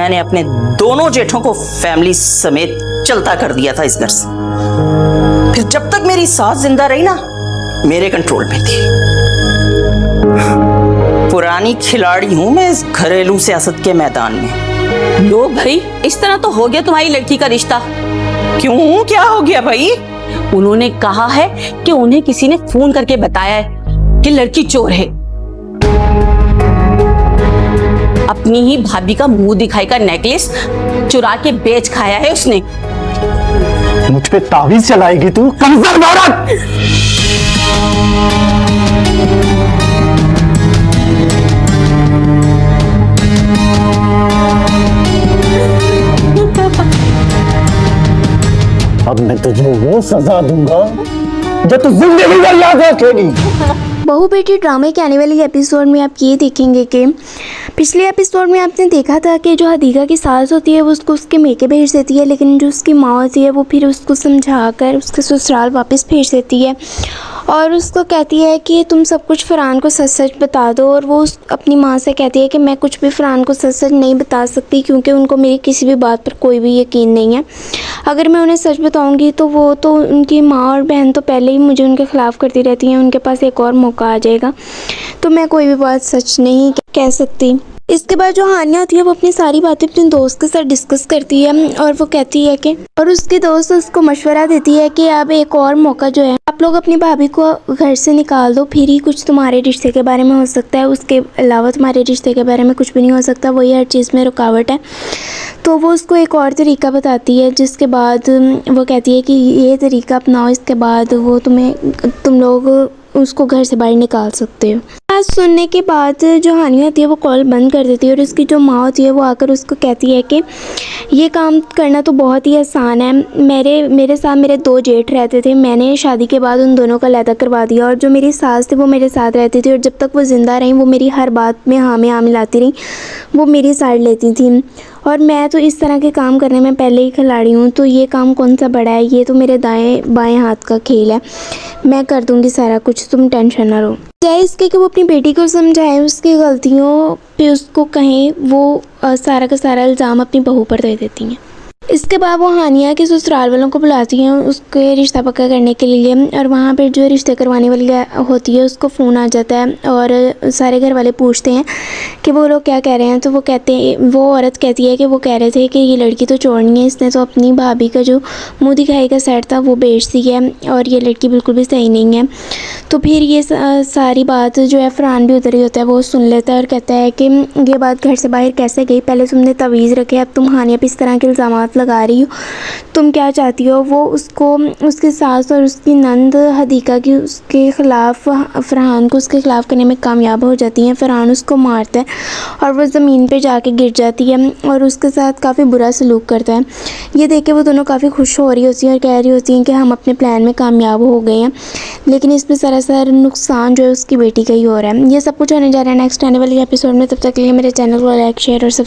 मैंने अपने दोनों जेठों को फैमिली समेत चलता कर दिया था इस घर से। फिर जब तक मेरी सास जिंदा रही ना, मेरे कंट्रोल में थी। पुरानी खिलाड़ी हूं मैं इस घरेलू सियासत के मैदान में। लो भाई, इस तरह तो हो गया तुम्हारी लड़की का रिश्ता। क्यों, क्या हो गया भाई? उन्होंने कहा है कि उन्हें किसी ने फोन करके बताया है कि लड़की चोर है। अपनी ही भाभी का मुंह दिखाई का नेकलेस चुरा के बेच खाया है उसने। मुझ पे तावीज चलाएगी तू, कंजर औरत! अब मैं तुझे वो सजा दूंगा जो तू जिंदगी भर याद रखेगी। बहू बेटी ड्रामे के आने वाले एपिसोड में आप ये देखेंगे कि पिछले एपिसोड में आपने देखा था कि जो हदीका की सास होती है वो उसको उसके मेके भेज देती है, लेकिन जो उसकी माँ होती है वो फिर उसको समझाकर उसके ससुराल वापस भेज देती है और उसको कहती है कि तुम सब कुछ फरहान को सच सच बता दो। और वो अपनी माँ से कहती है कि मैं कुछ भी फरहान को सच सच नहीं बता सकती क्योंकि उनको मेरी किसी भी बात पर कोई भी यकीन नहीं है। अगर मैं उन्हें सच बताऊंगी तो वो तो उनकी माँ और बहन तो पहले ही मुझे उनके ख़िलाफ़ करती रहती हैं, उनके पास एक और मौका आ जाएगा, तो मैं कोई भी बात सच नहीं कह सकती। इसके बाद जो हानिया होती है वो अपनी सारी बातें अपने दोस्त के साथ डिस्कस करती है और वो कहती है कि और उसकी दोस्त उसको मशवरा देती है कि अब एक और मौका जो है आप लोग अपनी भाभी को घर से निकाल दो, फिर ही कुछ तुम्हारे रिश्ते के बारे में हो सकता है, उसके अलावा तुम्हारे रिश्ते के बारे में कुछ भी नहीं हो सकता, वही हर चीज़ में रुकावट है। तो वो उसको एक और तरीका बताती है जिसके बाद वो कहती है कि ये तरीका अपनाओ, इसके बाद वो तुम लोग उसको घर से बाहर निकाल सकते हो। बात सुनने के बाद जो हानिया होती है वो कॉल बंद कर देती है और उसकी जो माँ होती है वो आकर उसको कहती है कि ये काम करना तो बहुत ही आसान है, मेरे साथ मेरे 2 जेठ रहते थे, मैंने शादी के बाद उन दोनों का अलहदा करवा दिया और जो मेरी सास थी वो मेरे साथ रहती थी और जब तक वो ज़िंदा रहीं वो मेरी हर बात में हाँ में हाँ मिलाती रहीं, वो मेरी साइड लेती थी और मैं तो इस तरह के काम करने में पहले ही खिलाड़ी हूँ, तो ये काम कौन सा बड़ा है, ये तो मेरे दाएं बाएं हाथ का खेल है, मैं कर दूँगी सारा कुछ, तुम टेंशन ना लो। चाहे इसके कि वो अपनी बेटी को समझाएं उसकी गलतियों पे उसको कहें, वो सारा का सारा इल्ज़ाम अपनी बहू पर दे देती हैं। इसके बाद वो हानिया के ससुराल वालों को बुलाती हैं उसके रिश्ता पक्का करने के लिए और वहाँ पर जो रिश्ते करवाने वाली होती है उसको फ़ोन आ जाता है और सारे घर वाले पूछते हैं कि वो लोग क्या कह रहे हैं। तो वो औरत कहती है कि वो कह रहे थे कि ये लड़की तो चोरनी है, इसने तो अपनी भाभी का जो मुँह दिखाई का सेट था वो बेच दी है और ये लड़की बिल्कुल भी सही नहीं है। तो फिर ये सारी बात जो है फरहान भी उधर ही होता है, वो सुन लेता है और कहता है कि ये बात घर से बाहर कैसे गई, पहले तुमने तवीज़ रखे, अब तुम हानिया पे इस तरह के इल्ज़ाम लगा रही हो, तुम क्या चाहती हो। वो उसको उसकी सास और उसकी नंद हदीका की उसके ख़िलाफ़ फरहान को उसके ख़िलाफ़ करने में कामयाब हो जाती हैं। फरहान उसको मारता है और वो ज़मीन पे जाके गिर जाती है और उसके साथ काफ़ी बुरा सलूक करता है। ये देख के वो दोनों काफ़ी खुश हो रही होती हैं और कह रही होती हैं कि हम अपने प्लान में कामयाब हो गए हैं, लेकिन इसमें सरासर नुकसान जो है उसकी बेटी का ही हो रहा है। ये सब कुछ होने जा रहा है नेक्स्ट आने वाली एपिसोड में। तब तक के लिए मेरे चैनल को लाइक शेयर और सब्सक्राइब